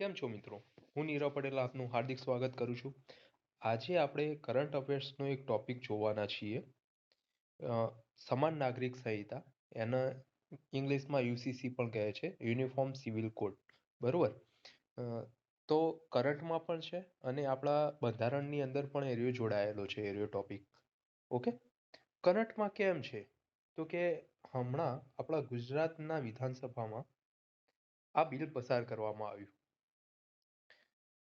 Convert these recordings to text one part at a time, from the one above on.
કેમ છો મિત્રો? હું નીરવ પટેલ આપનું હાર્દિક સ્વાગત કરું છું. આજે આપણે કરંટ અફેર્સનો એક ટોપિક જોવાના છીએ. સમાન નાગરિક સંહિતા, એને ઇંગ્લિશમાં યુસીસી પણ કહે છે, યુનિફોર્મ સિવિલ કોડ. બરોબર. તો કરંટમાં પણ છે અને આપણા બંધારણની અંદર પણ એરિયો જોડાયેલો છે એરિયો ટોપિક. ઓકે. કરંટમાં કેમ છે તો કે હમણાં આપણા ગુજરાતના વિધાનસભામાં આ બિલ પસાર કરવામાં આવ્યું.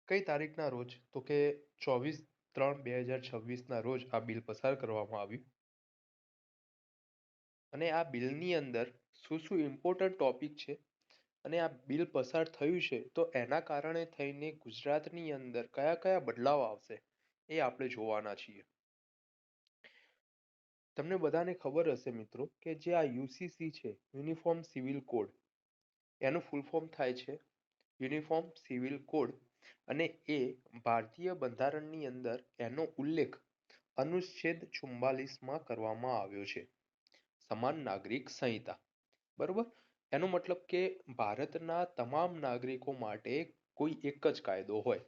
કઈ તારીખના રોજ તો કે 24/3/2026ના રોજ આ બિલ પસાર કરવામાં આવ્યું. અને આ બિલની અંદર શું શું ઇમ્પોર્ટન્ટ ટોપિક છે અને આ બિલ પસાર થયું છે તો એના કારણે થઈને ગુજરાતની અંદર કયા કયા બદલાવ આવશે એ આપણે જોવાના છીએ. તમને બધાને ખબર હશે મિત્રો કે જે આ યુસીસી છે, યુનિફોર્મ સિવિલ કોડ, એનું ફૂલ ફોર્મ થાય છે યુનિફોર્મ સિવિલ કોડ. અને એ ભારતીય બંધારણની અંદર એનો ઉલ્લેખ અનુચ્છેદ 44માં કરવામાં આવ્યો છે, સમાન નાગરિક સંહિતા. બરોબર. એનો મતલબ કે ભારતના તમામ નાગરિકો માટે કોઈ એક જ કાયદો હોય.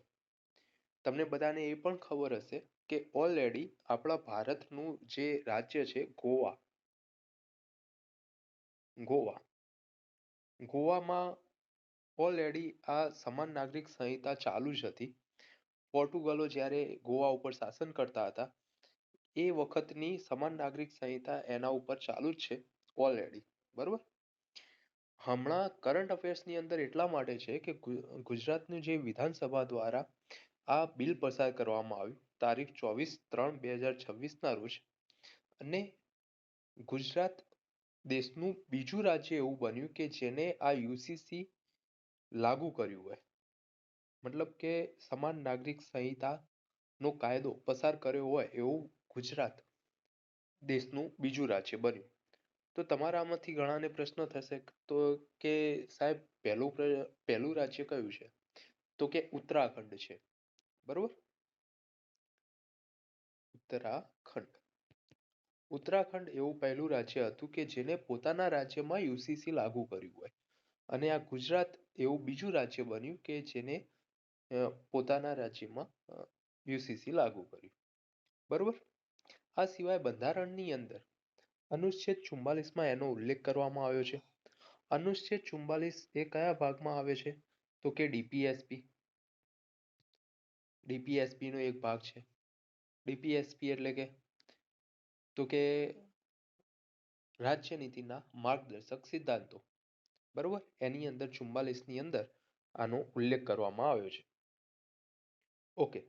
તમને બધાને એ પણ ખબર હશે કે ઓલરેડી આપણા ભારતનું જે રાજ્ય છે ગોવામાં ઓલરેડી આ સમાન નાગરિક સંહિતા ચાલુ જ હતી. પોર્ટુગલો જ્યારે ગોવા ઉપર શાસન કરતા હતા એ વખતની સમાન નાગરિક સંહિતા એના ઉપર ચાલુ જ છે ઓલરેડી. બરોબર. હમણાં કરંટ અફેર્સની અંદર એટલા માટે છે કે ગુજરાતનું જે વિધાનસભા દ્વારા આ બિલ પસાર કરવામાં આવ્યું તારીખ 24/3/2026ના રોજ. અને ગુજરાત દેશનું બીજું રાજ્ય એવું બન્યું કે જેને આ યુસીસી લાગુ કર્યું હોય. મતલબ કે સમાન નાગરિક સંહિતાનો કાયદો પસાર કર્યો હોય એવું ગુજરાત દેશનું બીજું રાજ્ય બન્યું. તો તમારા આમાંથી ઘણાને પ્રશ્ન થશે તો કે સાહેબ પહેલું રાજ્ય કયું છે તો કે ઉત્તરાખંડ છે. બરોબર. ઉત્તરાખંડ એવું પહેલું રાજ્ય હતું કે જેને પોતાના રાજ્યમાં યુસીસી લાગુ કર્યું હોય. અને આ ગુજરાત એવું બીજું રાજ્ય બન્યું કે જેને પોતાના રાજ્યમાં યુસીસી લાગુ કર્યું. બરોબર. આ સિવાય બંધારણની અંદર અનુચ્છેદ 44માં એનો ઉલ્લેખ કરવામાં આવ્યો છે. અનુચ્છેદ 44 એ કયા ભાગમાં આવે છે તો કે ડીપીએસપી નો એક ભાગ છે. ડીપીએસપી એટલે કે રાજ્ય નીતિના માર્ગદર્શક સિદ્ધાંતો. બરોબર. એની અંદર 44ની અંદર આનો ઉલ્લેખ કરવામાં આવ્યો છે. ઓકે.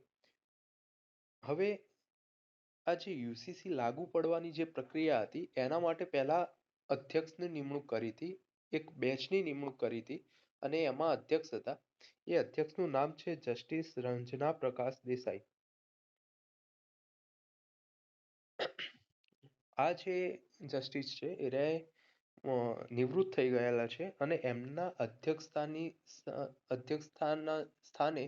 હવે આ જે યુસીસી લાગુ પડવાની જે પ્રક્રિયા હતી એના માટે પહેલા અધ્યક્ષની નિમણૂક કરી હતી, એક બેંચની નિમણૂક કરી હતી અને એમાં અધ્યક્ષ હતા. એ અધ્યક્ષનું નામ છે જસ્ટિસ રંજના પ્રકાશ દેસાઈ. આ જે જસ્ટિસ છે એ નિવૃત્ત થઈ ગયેલા છે અને એમના અધ્યક્ષસ્થાનના સ્થાને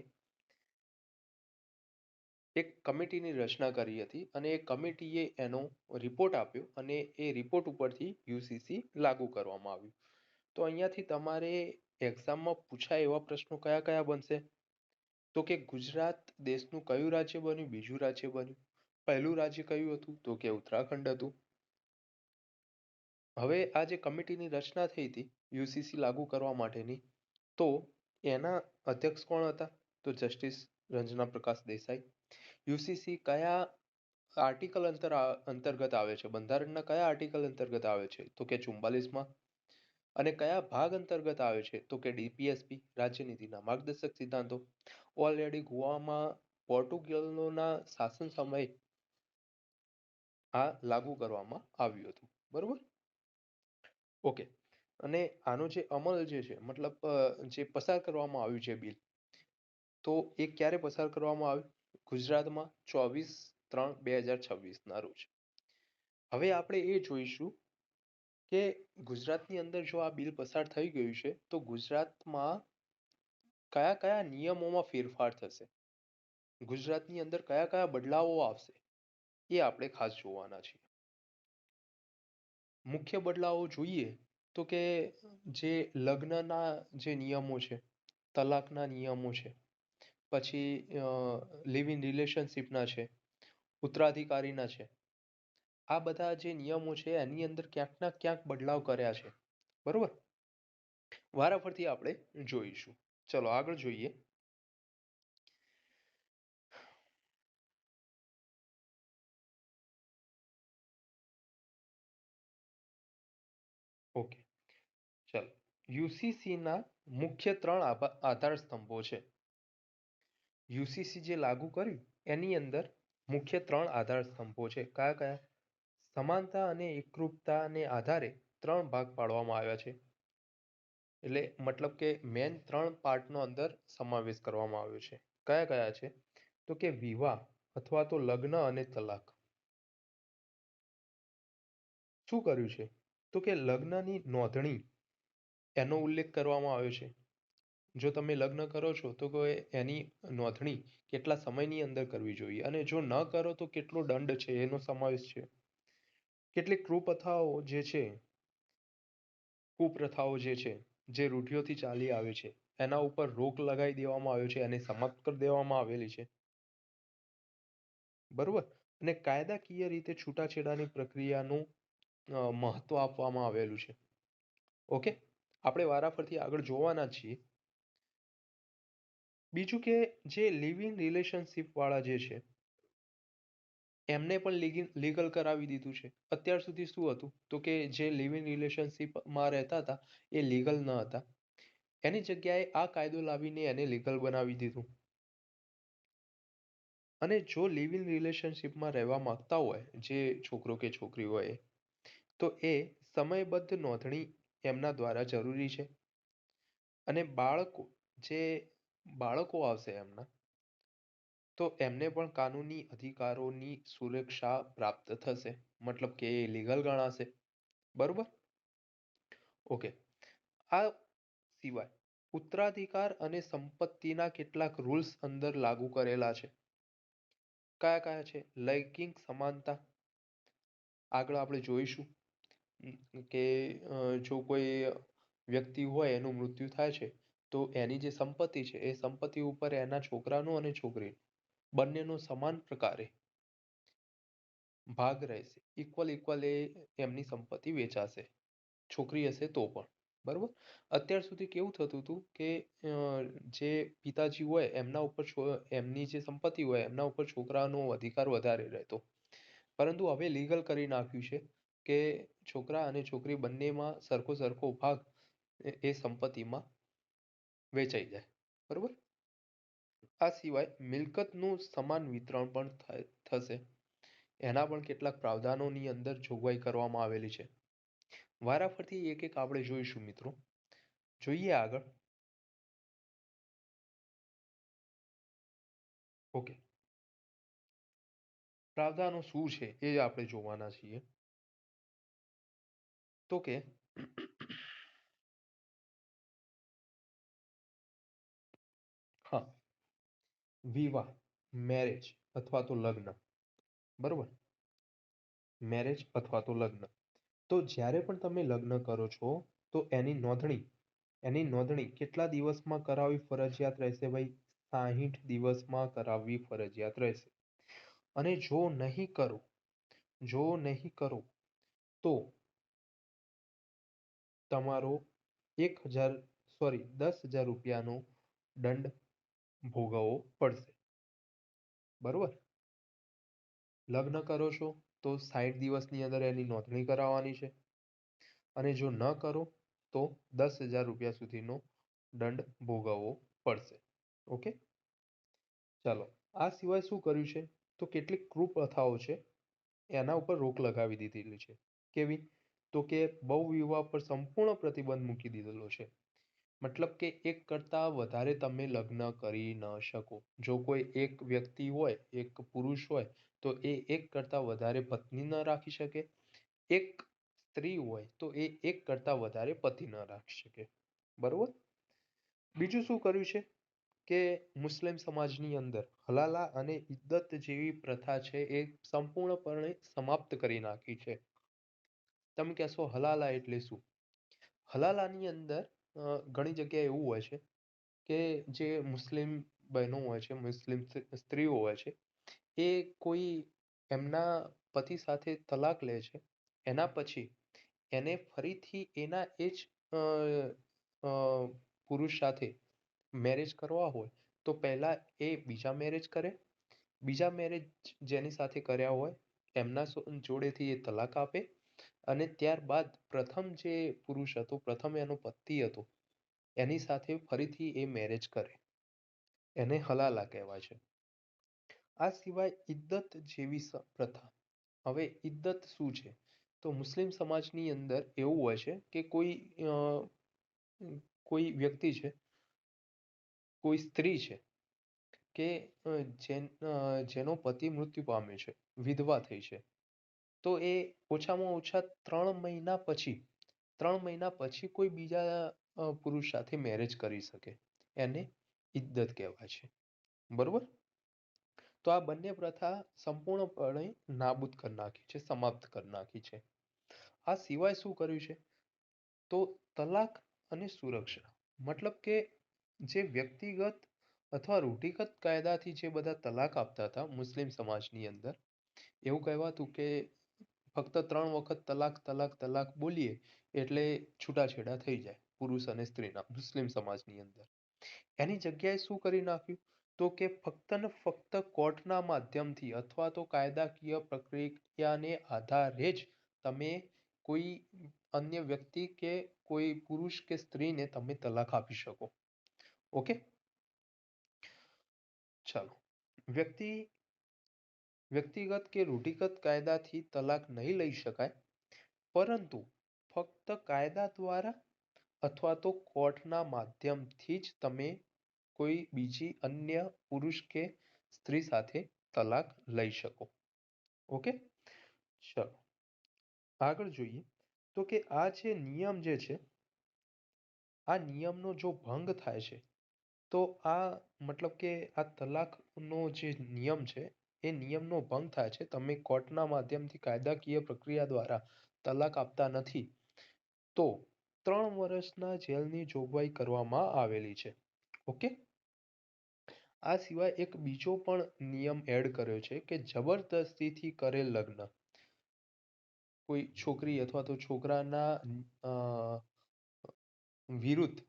એક કમિટીની રચના કરી હતી અને એ કમિટીએ એનો રિપોર્ટ આપ્યો અને એ રિપોર્ટ ઉપરથી યુસીસી લાગુ કરવામાં આવ્યું. તો અહીંયાથી તમારે એક્ઝામમાં પૂછાય એવા પ્રશ્નો કયા કયા બનશે તો કે ગુજરાત દેશનું કયું રાજ્ય બન્યું, બીજું રાજ્ય બન્યું, પહેલું રાજ્ય કયું હતું તો કે ઉત્તરાખંડ હતું. હવે આ જે કમિટીની રચના થઈ હતી યુસીસી લાગુ કરવા માટેની, તો એના અધ્યક્ષ કોણ હતા તો જસ્ટિસ રંજના પ્રકાશ દેસાઈ. યુસીસી કયા આર્ટિકલ અંતર્ગત આવે છે, બંધારણના કયા આર્ટિકલ અંતર્ગત આવે છે તો કે 44માં. અને કયા ભાગ અંતર્ગત આવે છે તો કે ડીપીએસપી, રાજ્યનીતિના માર્ગદર્શક સિદ્ધાંતો. ઓલરેડી ગોવામાં પોર્ટુગલોના શાસન સમયે આ લાગુ કરવામાં આવ્યું હતું. બરોબર. ઓકે. અને આનો જે અમલ જે છે મતલબ જે પસાર કરવામાં આવ્યું છે બિલ, તો એ ક્યારે પસાર કરવામાં આવ્યું ગુજરાતમાં 24/3/2026ના રોજ. હવે આપણે એ જોઈશું કે ગુજરાતની અંદર જો આ બિલ પસાર થઈ ગયું છે તો ગુજરાતમાં કયા કયા નિયમોમાં ફેરફાર થશે, ગુજરાતની અંદર કયા કયા બદલાવો આવશે એ આપણે ખાસ જોવાના છીએ. મુખ્ય બદલાવો જોઈએ તો કે જે લગ્નના જે નિયમો છે તલાકના નિયમો છે, પછી લિવ ઇન રિલેશનશીપના છે, ઉત્તરાધિકારીના છે, આ બધા જે નિયમો છે એની અંદર ક્યાંક ના ક્યાંક બદલાવ કર્યા છે. બરોબર, વારાફરતી આપણે જોઈશું. ચલો આગળ જોઈએ. ઓકે, ચલો. યુસીસી ના મુખ્ય 3 આધાર સ્તંભો છે. યુસીસી જે લાગુ કર્યું એની અંદર મુખ્ય 3 આધાર સ્તંભો છે. કયા કયા? સમાનતા અને એકરૂપતાને આધારે 3 ભાગ પાડવામાં આવ્યા છે. એટલે મતલબ કે મેન 3 પાર્ટનો અંદર સમાવેશ કરવામાં આવ્યો છે. કયા કયા છે? તો કે વિવાહ અથવા તો લગ્ન અને તલાક. શું કર્યું છે? તો કે લગ્નની નોંધણી એનો ઉલ્લેખ કરવામાં આવ્યો છે. જો તમે લગ્ન કરો છો તો એની નોંધણી કેટલા સમયની અંદર કરવી જોઈએ, અને જો ન કરો તો કેટલો દંડ છે એનો સમાવેશ છે. કેટલીક કુપ્રથાઓ જે છે, જે રૂઢિઓથી ચાલી આવે છે, એના ઉપર રોક લગાવી દેવામાં આવ્યો છે, એને સમાપ્ત કરી દેવામાં આવેલી છે. બરોબર, અને કાયદાકીય રીતે છૂટાછેડાની પ્રક્રિયાનું મહત્વ આપવામાં આવેલું છે. ઓકે, આપણે વારાફરતી આગળ જોવાના છીએ. બીજું કે જે લિવ ઇન રિલેશનશીપ વાળા જે છે એમને પણ લીગલ કરાવી દીધું છે. અત્યાર સુધી શું હતું તો કે જે લિવ ઇન રિલેશનશીપમાં રહેતા હતા એ લીગલ ન હતા, એની જગ્યાએ આ કાયદો લાવીને એને લીગલ બનાવી દીધું. અને જો લિવ ઇન રિલેશનશીપમાં રહેવા માંગતા હોય જે છોકરો કે છોકરી હોય તો એ સમયબદ્ધ નોંધણી એમના દ્વારા જરૂરી છે. અને બાળકો આવશે એમના, તો એમને પણ કાનૂની અધિકારોની સુરક્ષા પ્રાપ્ત થશે, મતલબ કે એ લીગલ ગણાશે. બરોબર, ઓકે. આ સિવાય ઉત્તરાધિકાર અને સંપત્તિના કેટલાક રૂલ્સ અંદર લાગુ કરેલા છે. કયા કયા છે? લૈંગિક સમાનતા, આગળ આપણે જોઈશું કે જો કોઈ વ્યક્તિ હોય એનું મૃત્યુ થાય છે તો એની જે સંપત્તિ છે એ સંપત્તિ ઉપર એના છોકરાનો અને છોકરી બંનેનો સમાન પ્રકારે ભાગ રહેશે. ઇક્વલ એ એમની સંપત્તિ વેચાશે, છોકરી હશે તો પણ. બરોબર, અત્યાર સુધી કેવું થતું હતું કે જે પિતાજી હોય એમના ઉપર એમની જે સંપત્તિ હોય એમના ઉપર છોકરાનો અધિકાર વધારે રહેતો, પરંતુ હવે લીગલ કરી નાખ્યું છે કે છોકરા અને છોકરી બંનેમાં સરખો સરખો ભાગ એ સંપત્તિમાં વેચાઈ જાય. બરોબર, આ સિવાય મિલકતનું સમાન વિતરણ પણ થશે. એના પણ કેટલાક પ્રાવધાનોની અંદર જોગવાઈ કરવામાં આવેલી છે. વારાફરતી એક એક આપણે જોઈશું મિત્રો. જોઈએ આગળ. ઓકે, પ્રાવધાનો શું છે એ આપણે જોવાના છીએ. તો કે હા, વિવાહ, મેરેજ અથવા તો લગ્ન. બરોબર, મેરેજ અથવા તો લગ્ન. તો જ્યારે પણ તમે લગ્ન કરો છો તો એની નોંધણી કેટલા દિવસમાં કરાવવી ફરજિયાત રહેશે ભાઈ? 60 દિવસમાં કરાવવી ફરજિયાત રહેશે. અને જો નહીં કરો તો તમારો 10,000 રૂપિયાનો દંડ ભોગવવો પડશે. બરોબર, લગ્ન કરો છો તો 60 દિવસની અંદર એની નોંધણી કરાવવાની છે, અને જો ન કરો તો 10,000 રૂપિયા સુધીનો દંડ ભોગવવો પડશે. ઓકે, ચાલો. આ સિવાય શું કર્યું છે તો કેટલીક કુપ્રથાઓ છે એના ઉપર રોક લગાવી દીધેલી છે. કેવી? તો કે બહુ વિવાહ પર સંપૂર્ણ પ્રતિબંધ મૂકી દીધેલો છે. મતલબ કે એક કરતા વધારે તમે લગ્ન કરી ન શકો. જો કોઈ એક વ્યક્તિ હોય, એક પુરુષ હોય તો એ એક કરતા વધારે પત્ની ન રાખી શકે. એક સ્ત્રી હોય તો એ એક કરતા વધારે પતિ ન રાખી શકે. બરોબર, બીજું શું કર્યું છે કે મુસ્લિમ સમાજની અંદર હલાલા અને ઇદ્દત જેવી પ્રથા છે એ સંપૂર્ણપણે સમાપ્ત કરી નાખી છે. તમે કહેશો હલાલા એટલે શું? હલાલાની અંદર ઘણી જગ્યાએ એવું હોય છે કે જે મુસ્લિમ બહેનો હોય છે, મુસ્લિમ સ્ત્રીઓ હોય છે, એ કોઈ એમના પતિ સાથે તલાક લે છે, એના પછી એને ફરીથી એના એ જ અ, પુરુષ સાથે મેરેજ કરવા હોય તો પહેલા એ બીજા મેરેજ કરે, બીજા મેરેજ જેની સાથે કર્યા હોય એમના જોડેથી એ તલાક આપે, અને ત્યારબાદ પ્રથમ જે પુરુષ હતો, પ્રથમ એનો પતિ હતો, એની સાથે ફરીથી એ મેરેજ કરે, એને હલાલા કહેવાય છે. આ સિવાય ઇદ્દત જેવી પ્રથા. હવે ઇદ્દત શું છે? તો મુસ્લિમ સમાજની અંદર એવું હોય છે કે કોઈ વ્યક્તિ છે, કોઈ સ્ત્રી છે કે જેનો પતિ મૃત્યુ પામ્યો છે, વિધવા થઈ છે, તો એ ઓછામાં ઓછા 3 મહિના પછી કોઈ બીજા પુરુષ સાથે મેરેજ કરી શકે, એને ઇદ્દત કહેવાય છે. બરોબર? તો આ બંને પ્રથા સંપૂર્ણપણે નાબૂદ કરી નાખી છે, સમાપ્ત કરી નાખી છે. આ સિવાય શું કર્યું છે? તો તલાક અને સુરક્ષા. મતલબ કે જે વ્યક્તિગત અથવા રૂઢિગત કાયદાથી જે બધા તલાક આપતા હતા મુસ્લિમ સમાજની અંદર, એવું કહેવાતું કે ફક્ત 3 વખત તલાક તલાક તલાક બોલીએ એટલે છૂટાછેડા થઈ જાય પુરુષ અને સ્ત્રીના, મુસ્લિમ સમાજની અંદર. એની જગ્યાએ શું કરી નાખ્યું? તો કે ફક્ત ને ફક્ત કોર્ટના માધ્યમથી અથવા તો કાયદાકીય પ્રક્રિયાને આધારે જ તમે કોઈ અન્ય વ્યક્તિ કે કોઈ પુરુષ કે સ્ત્રીને તમે તલાક આપી શકો. ઓકે, ચાલો. વ્યક્તિગત કે રૂઢિગત કાયદાથી તલાક નહીં લઈ શકાય, પરંતુ ફક્ત કાયદા દ્વારા અથવા તો કોર્ટના માધ્યમથી જ તમે કોઈ બીજી અન્ય પુરુષ કે સ્ત્રી સાથે તલાક લઈ શકો. ઓકે, ચલો આગળ જોઈએ. તો કે આ જે નિયમ જે છે, આ નિયમનો જો ભંગ થાય છે તો આ મતલબ કે આ તલાકનો જે નિયમ છે એ નિયમનો ભંગ થાય છે, તમે કોર્ટના માધ્યમથી કાયદાકીય પ્રક્રિયા દ્વારા તલાક આપતા નથી, તો 3 વર્ષના જેલની જોગવાઈ કરવામાં આવેલી છે. ઓકે, આ સિવાય એક બીજો પણ નિયમ એડ કર્યો છે કે જબરદસ્તીથી કરેલ લગ્ન, કોઈ છોકરી અથવા તો છોકરાના વિરુદ્ધ,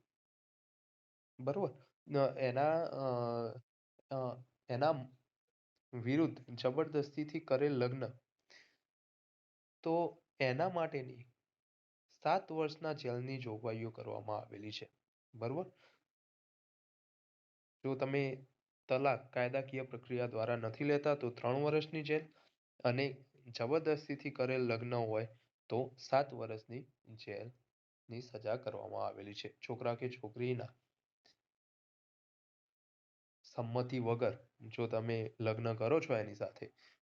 બરોબર, એના વિરુદ્ધ જબરદસ્તીથી કરેલ લગ્ન, તો એના માટેની 7 વર્ષના જેલની જોગવાઈઓ કરવામાં આવેલી છે. બરોબર, જો તમે તલાક કાયદાકીય પ્રક્રિયા દ્વારા નથી લેતા તો 3 વર્ષની જેલ, અને જબરદસ્તીથી કરેલ લગ્ન હોય તો 7 વર્ષની જેલની સજા કરવામાં આવેલી છે. છોકરા કે છોકરીના સંમતિ વગર જો તમે લગ્ન કરો છો એની સાથે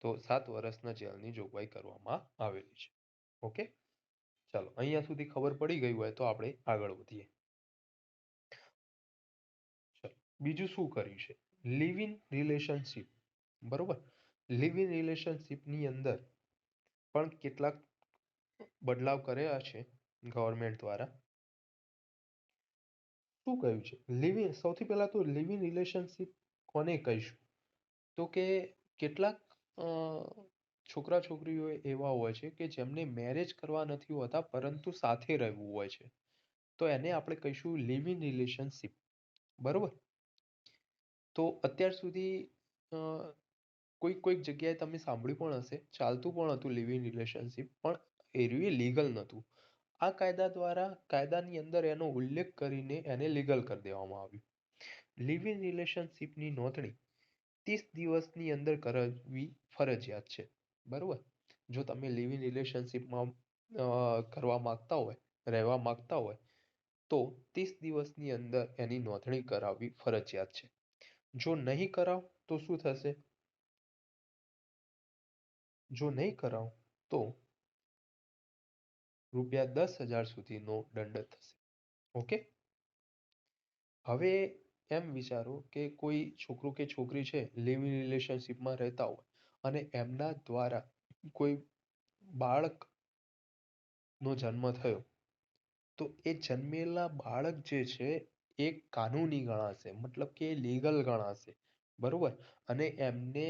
તો 7 વર્ષના જેલની જોગવાઈ કરવામાં આવેલી છે. ઓકે, ચાલો અહીંયા સુધી ખબર પડી ગઈ હોય તો આપણે આગળ વધીએ. ચલો, બીજું શું કર્યું છે? Live in relationship. બરોબર, લિવ ઇન રિલેશનશિપની અંદર પણ કેટલાક બદલાવ કર્યા છે ગવર્મેન્ટ દ્વારા. શું કહ્યું છે? સૌથી પહેલા તો લિવ ઇન રિલેશનશિપ કોને કહીશું? તો કે કેટલાક છોકરા છોકરીઓ એવા હોય છે કે જેમને મેરેજ કરવા નથી હોતા પરંતુ સાથે રહેવું હોય છે, તો એને આપણે કહીશું લિવ ઇન રિલેશનશિપ. બરોબર, તો અત્યાર સુધી કોઈક જગ્યાએ તમે સાંભળ્યું પણ હશે, ચાલતું પણ હતું લિવ ઇન રિલેશનશિપ, પણ એ લીગલ નહોતું. આ કાયદા દ્વારા કાયદાની અંદર એનો ઉલ્લેખ કરીને એને લીગલ કરી દેવામાં આવ્યું. લિવ ઇન રિલેશનશિપની નોંધણી 30 દિવસની અંદર કરવી ફરજિયાત છે. બરોબર, જો તમે લિવ ઇન રિલેશનશિપમાં કરવા માંગતા હોય, રહેવા માંગતા હોય તો 30 દિવસની અંદર એની નોંધણી કરાવવી ફરજિયાત છે. જો નહીં કરાવ તો શું થશે? જો નહીં કરાવ તો ₹10,000 સુધીનો દંડ થશે. ઓકે, હવે એમ વિચારો કે કોઈ છોકરો કે છોકરી છે, લિવ ઇન રિલેશનશિપમાં રહેતા હોય અને એમના દ્વારા કોઈ બાળકનો જન્મ થયો, તો એ જન્મેલા બાળક જે છે એક કાનૂની ગણાશે, મતલબ કે લીગલ ગણાશે, બરોબર. અને એમને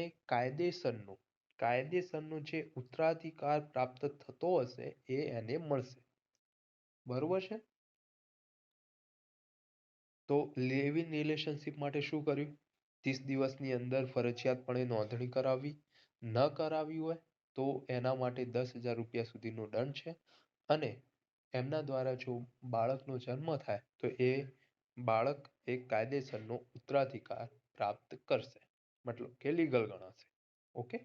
કાયદેસરનો જે ઉત્તરાધિકાર પ્રાપ્ત થતો હશે એ એને મળશે, બરોબર છે. તો લિવ ઇન રિલેશનશિપ માટે શું કર્યું? 30 દિવસની અંદર ફરજિયાતપણે નોંધણી કરાવવી. ન કરાવી હોય તો એના માટે 10,000 રૂપિયા સુધીનો દંડ છે. અને એમના દ્વારા જો બાળકનો જન્મ થાય તો એ બાળક એક કાયદેસરનો ઉત્તરાધિકાર પ્રાપ્ત કરશે, મતલબ કે લીગલ ગણાશે. ઓકે,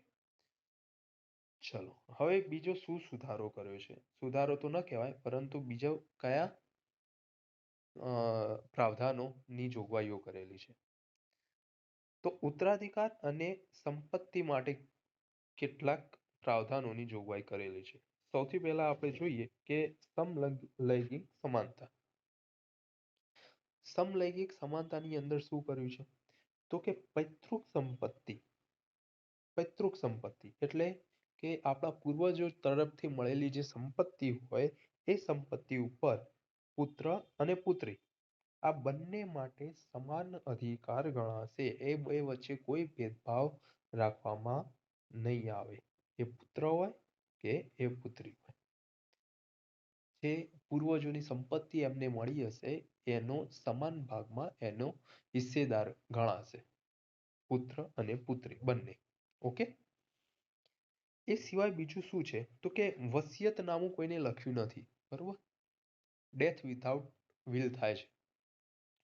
ચલો હવે બીજો શું સુધારો કર્યો છે? સુધારો તો ન કહેવાય, પરંતુ બીજો કયા પ્રાવધાનોની જોગવાઈઓ કરેલી છે? તો ઉત્તરાધિકાર અને સંપત્તિ માટે કેટલાક પ્રાવધાનોની જોગવાઈ કરેલી છે. સૌથી પહેલા આપણે જોઈએ કે સમલૈંગિક સમાનતા. સમલૈંગિક સમાનતાની અંદર શું કર્યું છે? તો કે પૈતૃક સંપત્તિ એટલે કે આપણા પૂર્વજો તરફથી મળેલી જે સંપત્તિ હોય એ સંપત્તિ ઉપર પુત્ર અને પુત્રી આ બંને માટે સમાન અધિકાર ગણાશે. એ બે વચ્ચે કોઈ ભેદભાવ રાખવામાં નહીં આવે, એ પુત્ર હોય કે એ પુત્રી હોય. જે પૂર્વજોની સંપત્તિ એમને મળી હશે એનો સમાન ભાગમાં એનો હિસ્સેદાર ગણાશે, પુત્ર અને પુત્રી બંને. ઓકે, એ સિવાય બીજું શું છે? તો કે વસિયતનામું કોઈને લખ્યું નથી, બરોબર. ડેથ વિધાઉટ વિલ થાય છે.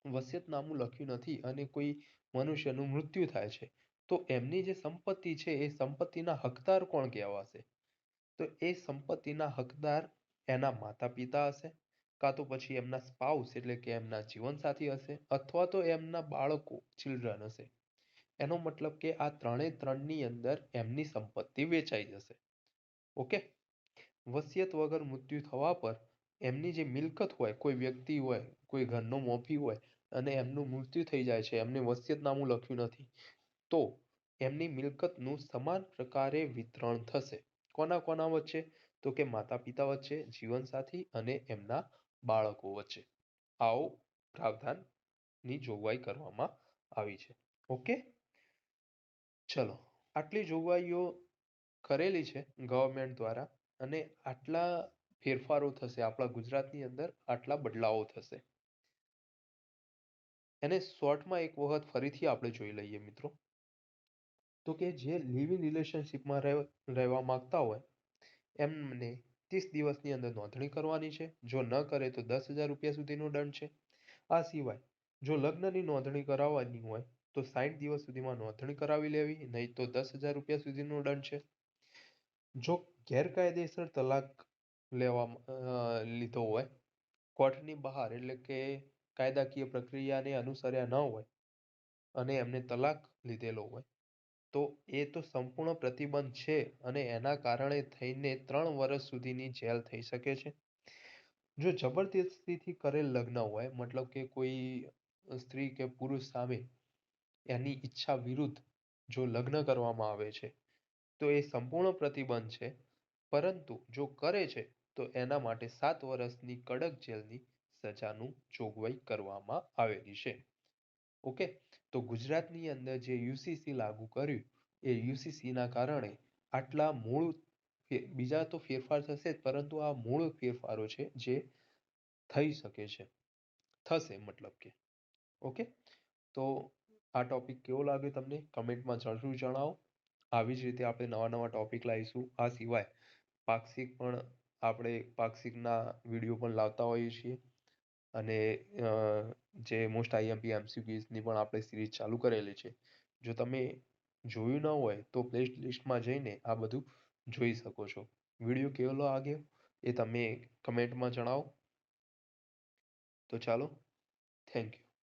વસિયતનામું લખ્યું નથી અને કોઈ મનુષ્યનું મૃત્યુ થાય છે તો એમની જે સંપત્તિ છે એ સંપત્તિના હકદાર કોણ કહેવાશે? તો એ સંપત્તિના હકદાર એના માતા પિતા હશે, કાં તો પછી એમના સ્પાઉસ એટલે કે એમના જીવનસાથી હશે, અથવા તો એમના બાળકો ચિલ્ડ્રન હશે. એનો મતલબ કે આ ત્રણની અંદર એમની સંપત્તિ વેચાઈ જશે. ઓકે, વસિયત વગર મૃત્યુ થવા પર એમની જે મિલકત હોય, કોઈ વ્યક્તિ હોય, કોઈ ઘરનો મોભી હોય અને એમનું મૃત્યુ થઈ જાય છે, એમને વસિયતનામું લખ્યું નથી, તો એમની મિલકતનું સમાન પ્રકારે વિતરણ થશે. કોના કોના વચ્ચે? તો કે માતા પિતા વચ્ચે, જીવનસાથી અને એમના બાળકો વચ્ચે. આવો પ્રાવધાનની જોગવાઈ કરવામાં આવી છે. ઓકે, ચલો આટલી જોગવાઈઓ કરેલી છે ગવર્મેન્ટ દ્વારા અને આટલા ફેરફારો થશે આપણા ગુજરાતની અંદર, આટલા બદલાવો થશે. એને શોર્ટમાં એક વખત ફરીથી આપણે જોઈ લઈએ મિત્રો. તો કે જે લિવ ઇન રિલેશનશિપમાં રહેવા માંગતા હોય એમને 30 દિવસની અંદર નોંધણી કરવાની છે. જો ન કરે તો 10,000 રૂપિયા સુધીનો દંડ છે. આ સિવાય જો લગ્નની નોંધણી કરાવવાની હોય તો 60 દિવસ સુધીમાં નોંધણી કરાવી લેવી, નહીં તો 10,000 રૂપિયા સુધીનો દંડ છે. જો ગેરકાયદેસર તલાક લીધો હોય કોર્ટની બહાર, એટલે કે કાયદાકીય પ્રક્રિયાને અનુસર્યા ન હોય અને એમને તલાક લીધેલો હોય તો એ તો સંપૂર્ણ પ્રતિબંધ છે અને એના કારણે થઈને 3 વર્ષ સુધીની જેલ થઈ શકે છે. જો જબરદસ્તીથી કરેલ લગ્ન હોય, મતલબ કે કોઈ સ્ત્રી કે પુરુષ સામે એની ઈચ્છા વિરુદ્ધ જો લગ્ન કરવામાં આવે છે તો એ સંપૂર્ણ પ્રતિબંધ છે. પરંતુ જો કરે છે તો એના માટે 7 વર્ષની કડક જેલની સજાનું જોગવાઈ કરવામાં આવેલી છે. ઓકે, તો ગુજરાતની અંદર જે યુસીસી લાગુ કર્યું એ યુસીસી ના કારણે આટલા મૂળ બીજા તો ફેરફાર થશે જ, પરંતુ આ મૂળ ફેરફારો છે જે થઈ શકે છે, થશે મતલબ કે. ઓકે, તો આ ટોપિક કેવો લાગ્યો તમને કમેન્ટમાં જરૂર જણાવો. આવી જ રીતે આપણે નવા નવા ટોપિક લાવીશું. આ સિવાય પાક્ષિક પણ આપણે પાક્ષિકના વિડીયો પણ લાવતા હોઈએ છીએ અને જે મોસ્ટ આઈએમપી એમસીક્યુઝની પણ આપણે સિરીઝ ચાલુ કરેલી છે. જો તમે જોયું ન હોય તો પ્લેલિસ્ટમાં જઈને આ બધું જોઈ શકો છો. વિડીયો કેવો લાગ્યો એ તમે કમેન્ટમાં જણાવો. તો ચાલો, થેન્ક યુ.